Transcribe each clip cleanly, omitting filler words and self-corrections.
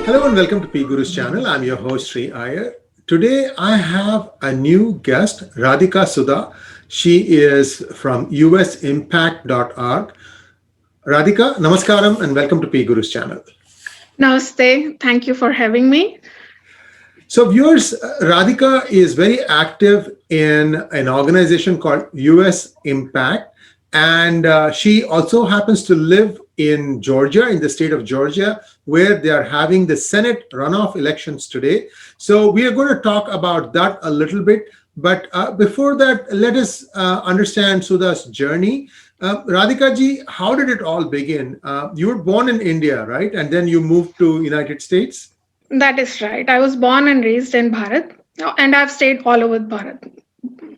Hello and welcome to PGurus channel. I'm your host Sree Iyer. Today I have a new guest, Radhika Suda. She is from US-IMPACT.org. Radhika, namaskaram and welcome to PGurus channel. Namaste. Thank you for having me. So viewers, Radhika is very active in an organization called US-IMPACT, and she also happens to live in Georgia, in the state of Georgia, where they are having the Senate runoff elections today. So we are going to talk about that a little bit. But before that, let us understand Sudha's journey. Radhika ji, how did it all begin? You were born in India, right? And then you moved to United States? That is right. I was born and raised in Bharat, and I've stayed all over Bharat,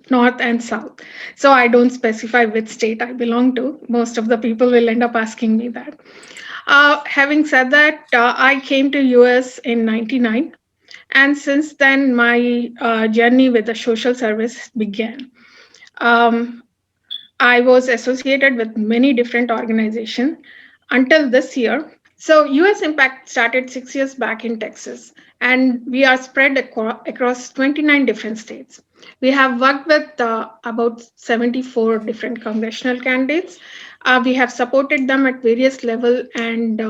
north and south. So I don't specify which state I belong to. Most of the people will end up asking me that. Having said that, I came to US in '99, and since then my journey with the social service began. Um, I was associated with many different organizations until this year. So, US Impact started 6 years back in Texas, and we are spread across 29 different states. We have worked with about 74 different congressional candidates. We have supported them at various levels, and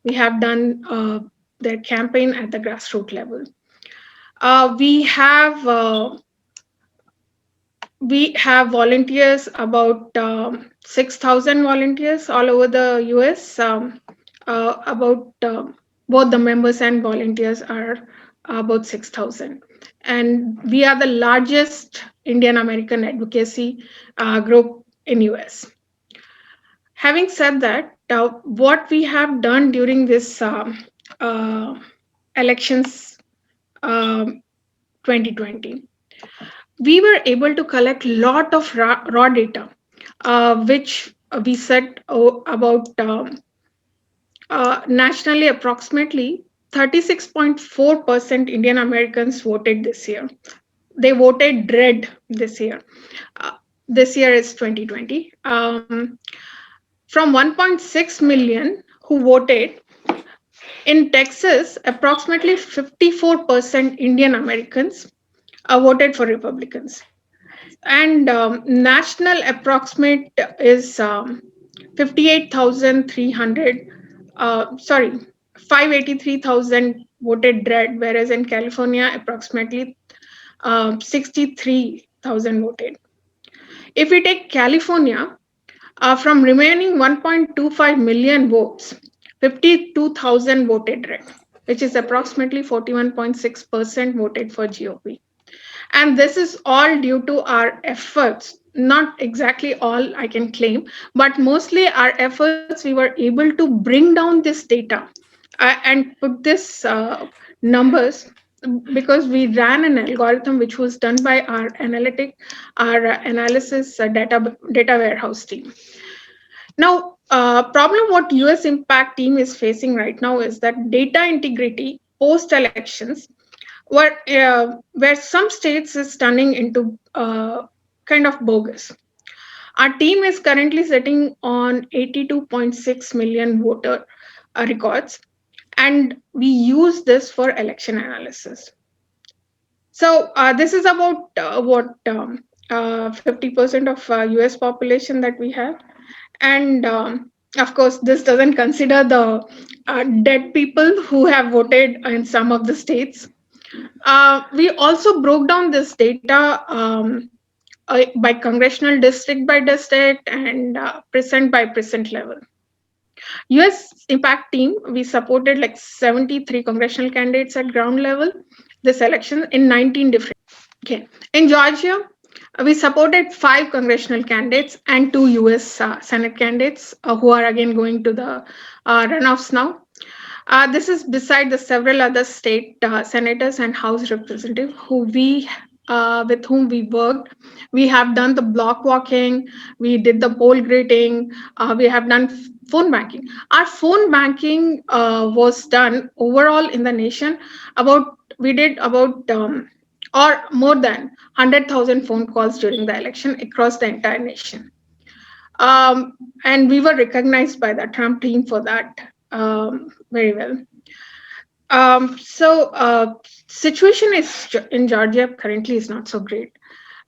we have done their campaign at the grassroots level. We have volunteers, about 6,000 volunteers all over the US. About both the members and volunteers are about 6,000. And we are the largest Indian American advocacy group in US. Having said that, what we have done during this uh, elections, 2020, we were able to collect lot of raw data, which we said about nationally approximately 36.4% Indian Americans voted this year. They voted red this year. This year is 2020. From 1.6 million who voted, in Texas, approximately 54% Indian Americans voted for Republicans. And national approximate is 58,300, sorry, 583,000 voted red, whereas in California, approximately 63,000 voted. If we take California, from remaining 1.25 million votes, 52,000 voted red, which is approximately 41.6% voted for GOP. And this is all due to our efforts, not exactly all I can claim, but mostly our efforts. We were able to bring down this data and put this numbers, because we ran an algorithm which was done by our analysis data warehouse team. Now, problem what US Impact team is facing right now is that data integrity post elections, where some states is turning into kind of bogus. Our team is currently sitting on 82.6 million voter records, and we use this for election analysis. So this is about 50% of US population that we have. And of course, this doesn't consider the dead people who have voted in some of the states. We also broke down this data by congressional district by district and percent by percent level. US Impact team, we supported like 73 congressional candidates at ground level this election in 19 different. Okay. In Georgia, we supported 5 congressional candidates and 2 US Senate candidates who are again going to the runoffs now. This is beside the several other state senators and House representatives with whom we worked. We have done the block walking, we did the poll greeting, we have done phone banking. Our phone banking was done overall in the nation. We did about or more than 100,000 phone calls during the election across the entire nation. and we were recognized by the Trump team for that very well. Situation is in Georgia currently is not so great.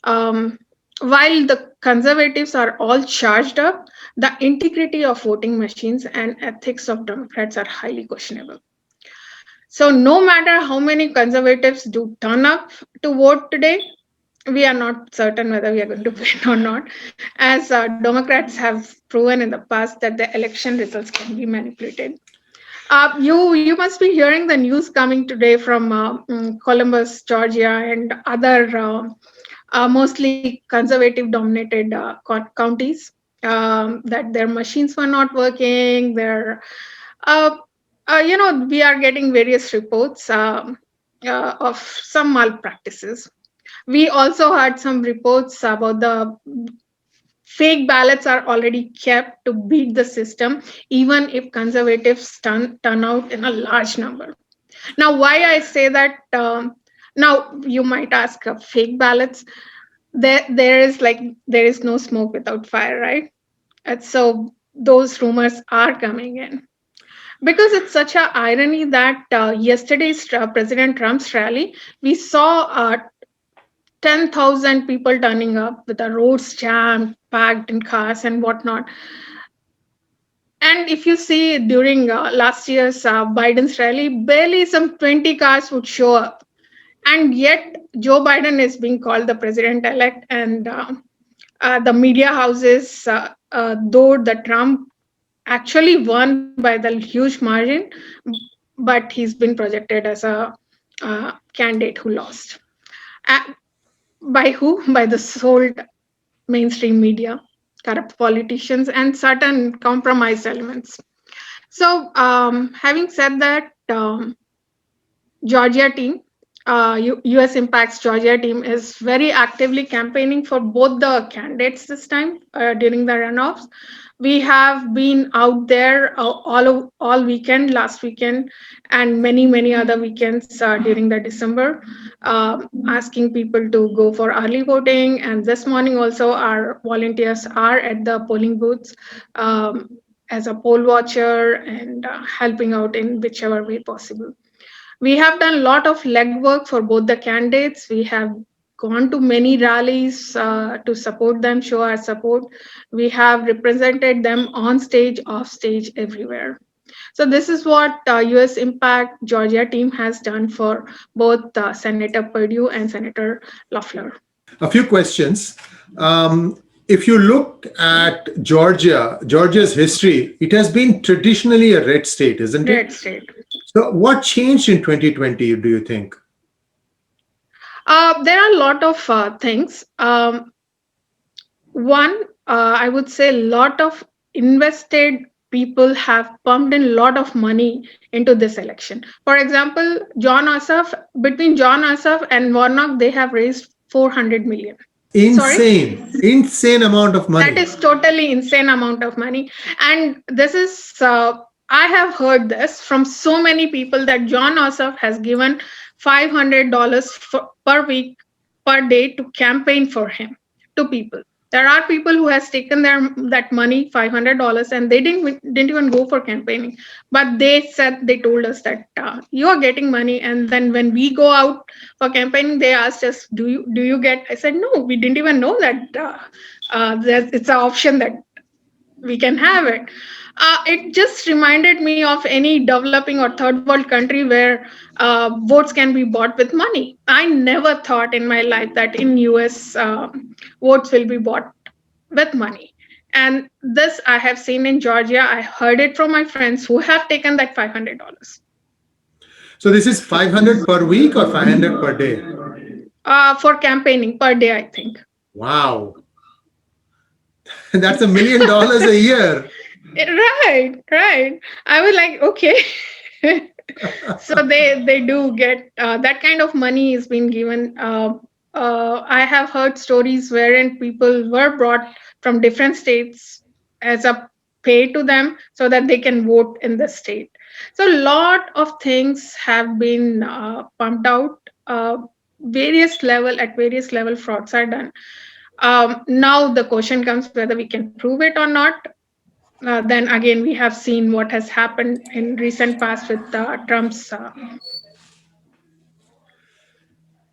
Um, while the conservatives are all charged up, the integrity of voting machines and ethics of Democrats are highly questionable. So, no matter how many conservatives do turn up to vote today, we are not certain whether we are going to win or not, as Democrats have proven in the past that the election results can be manipulated. You must be hearing the news coming today from Columbus, Georgia, and other mostly conservative dominated counties, that their machines were not working. Uh, we are getting various reports of some malpractices. We also had some reports about the fake ballots are already kept to beat the system, even if conservatives turn out in a large number. Now, why I say that? Now, you might ask, fake ballots. There is no smoke without fire, right? And so those rumors are coming in because it's such a irony that yesterday's President Trump's rally, we saw 10,000 people turning up with the roads jammed, packed in cars and whatnot. And if you see during last year's Biden's rally, barely some 20 cars would show up. And yet, Joe Biden is being called the president elect, and the media houses, though the Trump actually won by the huge margin, but he's been projected as a candidate who lost. Uh, by who? By the sold mainstream media, corrupt politicians, and certain compromised elements. So, having said that, Georgia team, US Impact's Georgia team is very actively campaigning for both the candidates this time during the runoffs. We have been out there all weekend, last weekend, and many other weekends during the December, asking people to go for early voting. And this morning also, our volunteers are at the polling booths as a poll watcher and helping out in whichever way possible. We have done a lot of legwork for both the candidates. We have gone to many rallies to support them, show our support. We have represented them on stage, off stage, everywhere. So this is what US Impact Georgia team has done for both Senator Perdue and Senator Loeffler. A few questions. If you look at Georgia's history, it has been traditionally a red state, isn't it? Red state. So what changed in 2020, do you think? There are a lot of things. One, I would say a lot of invested people have pumped in a lot of money into this election. For example, between John Ossoff and Warnock, they have raised 400 million. Insane. Sorry? Insane amount of money. That is totally insane amount of money. And this is, I have heard this from so many people that John Ossoff has given $500 per week, per day to campaign for him to people. There are people who has taken that money, $500, and they didn't even go for campaigning. But they told us that you are getting money, and then when we go out for campaigning, they asked us, do you get? I said no, we didn't even know that it's an option that we can have it. It just reminded me of any developing or third world country where votes can be bought with money. I never thought in my life that in US votes will be bought with money. And this I have seen in Georgia. I heard it from my friends who have taken that $500. So this is 500 per week or 500 per day? For campaigning per day, I think. Wow. That's $1 million a year. Right. I was like, okay. So they do get that kind of money is being given. I have heard stories wherein people were brought from different states as a pay to them so that they can vote in the state. So a lot of things have been pumped out. Various level frauds are done. Now the question comes whether we can prove it or not. Then again, we have seen what has happened in recent past with Trump's.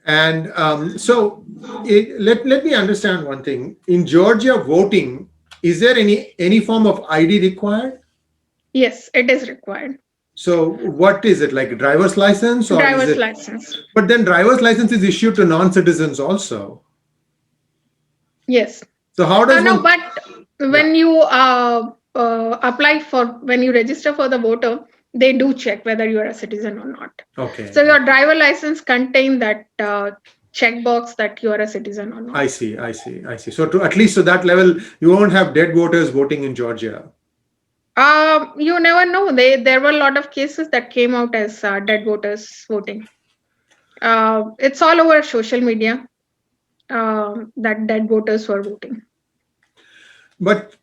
And let me understand one thing. In Georgia voting, is there any form of ID required? Yes, it is required. So what is it, like a driver's license, or is Driver's it? license. But then driver's license is issued to non-citizens also. Yes. So how does No, one? but Yeah. when you apply for, when you register for the voter, they do check whether you are a citizen or not. Okay. So your Okay. driver license contain that checkbox that you are a citizen or not. I see. I see. I see. So to at least to that level, you won't have dead voters voting in Georgia. You never know. There were a lot of cases that came out as dead voters voting. It's all over social media that dead voters were voting. But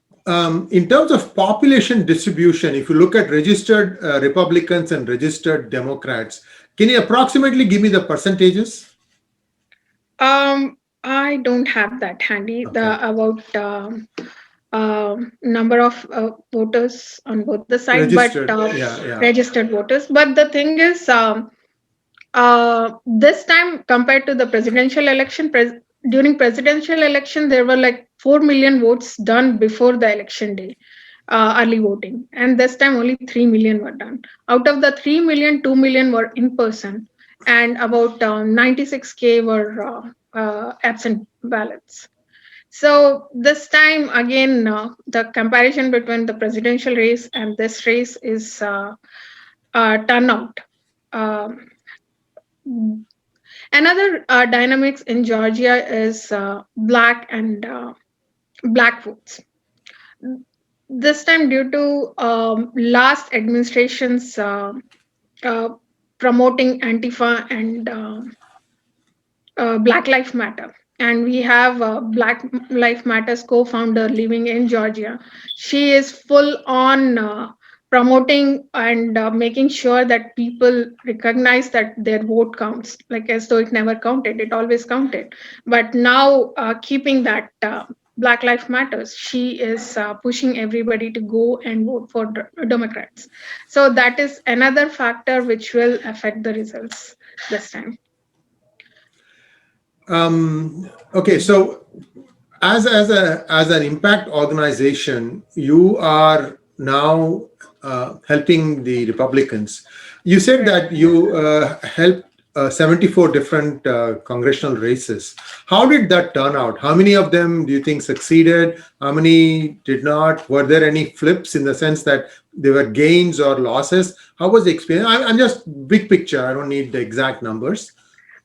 in terms of population distribution, if you look at registered Republicans and registered Democrats, can you approximately give me the percentages? I don't have that handy. Okay. The about number of voters on both the side, but Registered. Yeah. Yeah. registered voters. But the thing is, this time compared to the presidential election, during presidential election, there were like 4 million votes done before the election day, early voting, and this time only 3 million were done. Out of the 3 million, 2 million were in person, and about 96K were absent ballots. So this time again, the comparison between the presidential race and this race is turnout. Um, Another dynamics in Georgia is black votes. This time, due to last administration's uh, promoting Antifa and Black Lives Matter. And we have Black Lives Matter's co-founder living in Georgia. She is full on promoting and making sure that people recognize that their vote counts, like as though it never counted, it always counted. But now, keeping that Black Lives Matters, she is pushing everybody to go and vote for Democrats. So that is another factor which will affect the results this time. Okay, so as an impact organization, you are now helping the Republicans. You said Right. that you helped 74 different congressional races. How did that turn out? How many of them do you think succeeded? How many did not? Were there any flips in the sense that there were gains or losses? How was the experience? I'm just big picture. I don't need the exact numbers.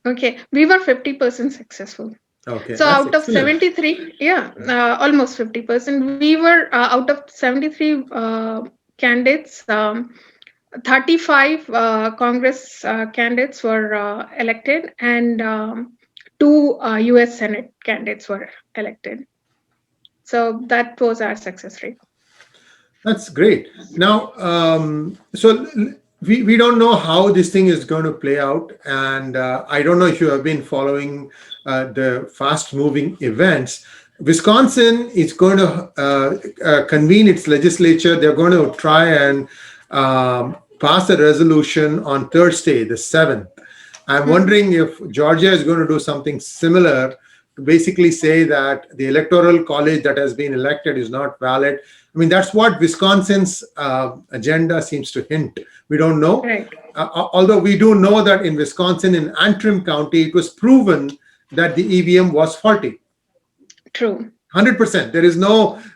Okay, we were 50% successful. Okay, So that's out of excellent. 73, yeah, almost 50%. We were out of 73 candidates, 35 Congress candidates were elected, and two US Senate candidates were elected. So that was our success rate. That's great. Now, we don't know how this thing is going to play out. And I don't know if you have been following the fast moving events. Wisconsin is going to convene its legislature. They're going to try and pass a resolution on Thursday, the 7th. I'm wondering if Georgia is going to do something similar to basically say that the electoral college that has been elected is not valid. I mean, that's what Wisconsin's agenda seems to hint. We don't know. Right. Although we do know that in Wisconsin, in Antrim County, it was proven that the EVM was faulty. True. 100%. There is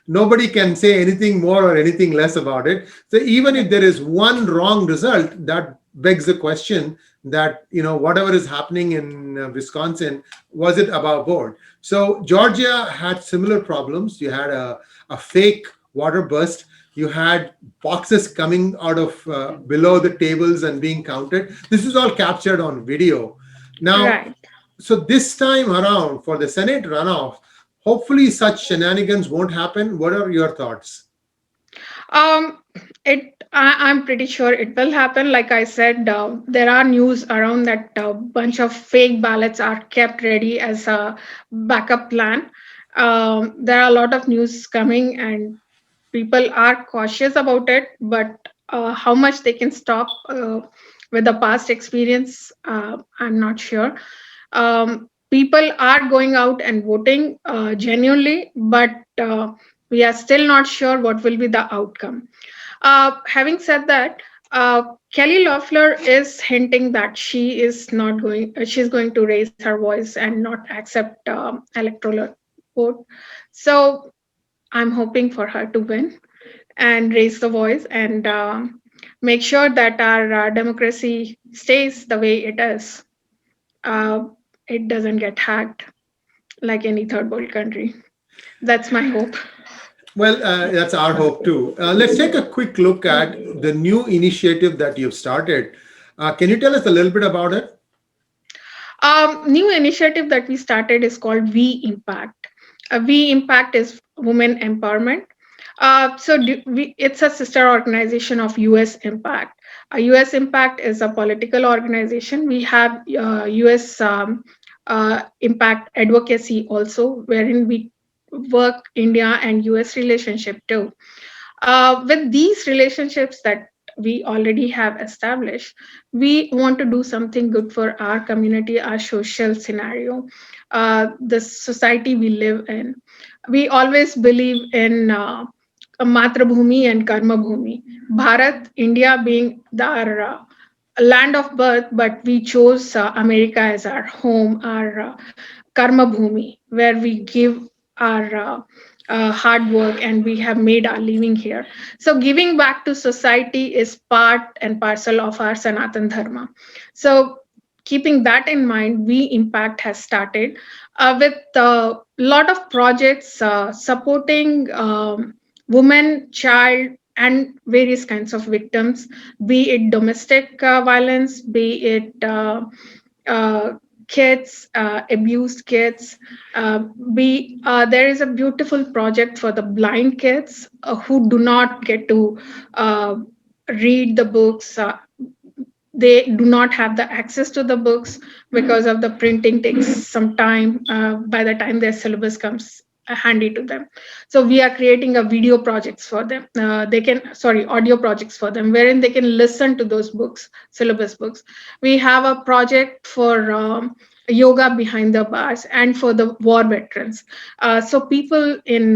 nobody can say anything more or anything less about it. So even if there is one wrong result, that begs the question that, whatever is happening in Wisconsin, was it above board? So Georgia had similar problems. You had a fake water burst. You had boxes coming out of below the tables and being counted. This is all captured on video. Now, Right. so this time around for the Senate runoff, hopefully such shenanigans won't happen. What are your thoughts? I'm pretty sure it will happen. Like I said, there are news around that a bunch of fake ballots are kept ready as a backup plan. There are a lot of news coming, and people are cautious about it, but how much they can stop with the past experience, I'm not sure. People are going out and voting genuinely, but we are still not sure what will be the outcome. Having said that, Kelly Loeffler is hinting that she is not going. She's going to raise her voice and not accept electoral vote. So I'm hoping for her to win and raise the voice and make sure that our democracy stays the way it is. Uh, it doesn't get hacked like any third world country. That's my hope. Well, that's our hope too. Let's take a quick look at the new initiative that you've started. Can you tell us a little bit about it? New initiative that we started is called We Impact. We Impact is women empowerment. It's a sister organization of US Impact. US Impact is a political organization. We have US Impact Advocacy also, wherein we work India and US relationship too. With these relationships that we already have established, we want to do something good for our community, our social scenario, the society we live in. We always believe in Matrabhumi and Karma Bhumi. Bharat, India being our land of birth, but we chose America as our home, our Karma Bhumi, where we give our hard work and we have made our living here. So, giving back to society is part and parcel of our Sanatan Dharma. So, keeping that in mind, We Impact has started with a lot of projects supporting women, child, and various kinds of victims, be it domestic violence, be it uh, kids, abused kids. There is a beautiful project for the blind kids who do not get to uh, read the books. They do not have the access to the books because of the printing takes some time by the time their syllabus comes handy to them. So we are creating a video projects for them. They can sorry audio projects for them wherein they can listen to those books, syllabus books. We have a project for yoga behind the bars and for the war veterans. So people in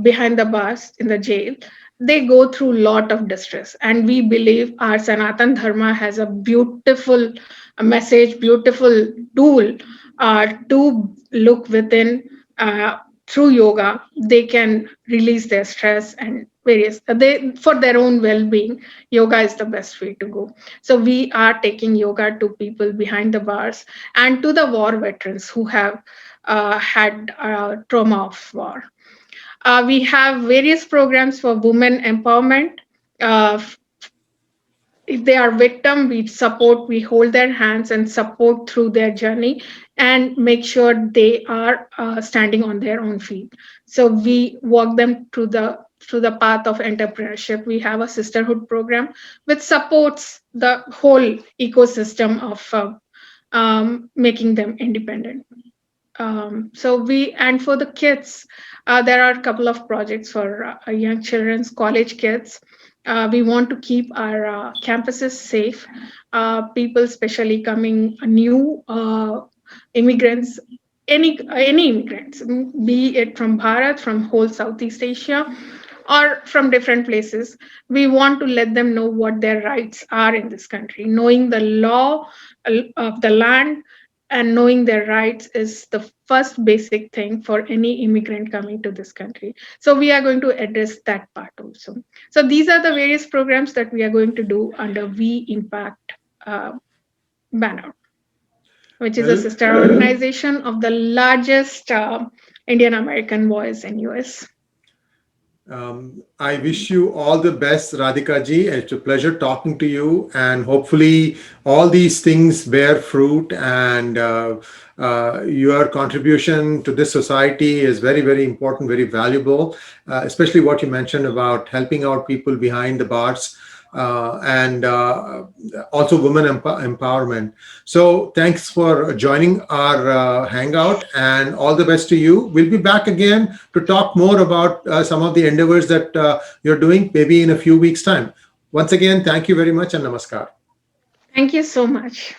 behind the bars in the jail, they go through a lot of distress, and we believe our Sanatan Dharma has a beautiful message, beautiful tool to look within. Through yoga they can release their stress and various they for their own well-being. Yoga is the best way to go. So we are taking yoga to people behind the bars and to the war veterans who have had trauma of war. We have various programs for women empowerment. Uh, if they are victim, we support, we hold their hands and support through their journey and make sure they are standing on their own feet. So we walk them through the path of entrepreneurship. We have a sisterhood program which supports the whole ecosystem of making them independent. So we and for the kids, there are a couple of projects for young children's college kids. We want to keep our campuses safe. People, especially coming new immigrants, any immigrants, be it from Bharat, from whole Southeast Asia, or from different places. We want to let them know what their rights are in this country. Knowing the law of the land and knowing their rights is the first basic thing for any immigrant coming to this country. So we are going to address that part also. So these are the various programs that we are going to do under We Impact banner, which is a Well, sister organization of the largest Indian American voice in US. I wish you all the best, Radhika ji. It's a pleasure talking to you, and hopefully, all these things bear fruit. And your contribution to this society is very, very important, very valuable, especially what you mentioned about helping out people behind the bars. and also women empowerment. So thanks for joining our hangout, and all the best to you. We'll be back again to talk more about some of the endeavors that you're doing, maybe in a few weeks' time. Once again, thank you very much and namaskar. Thank you so much.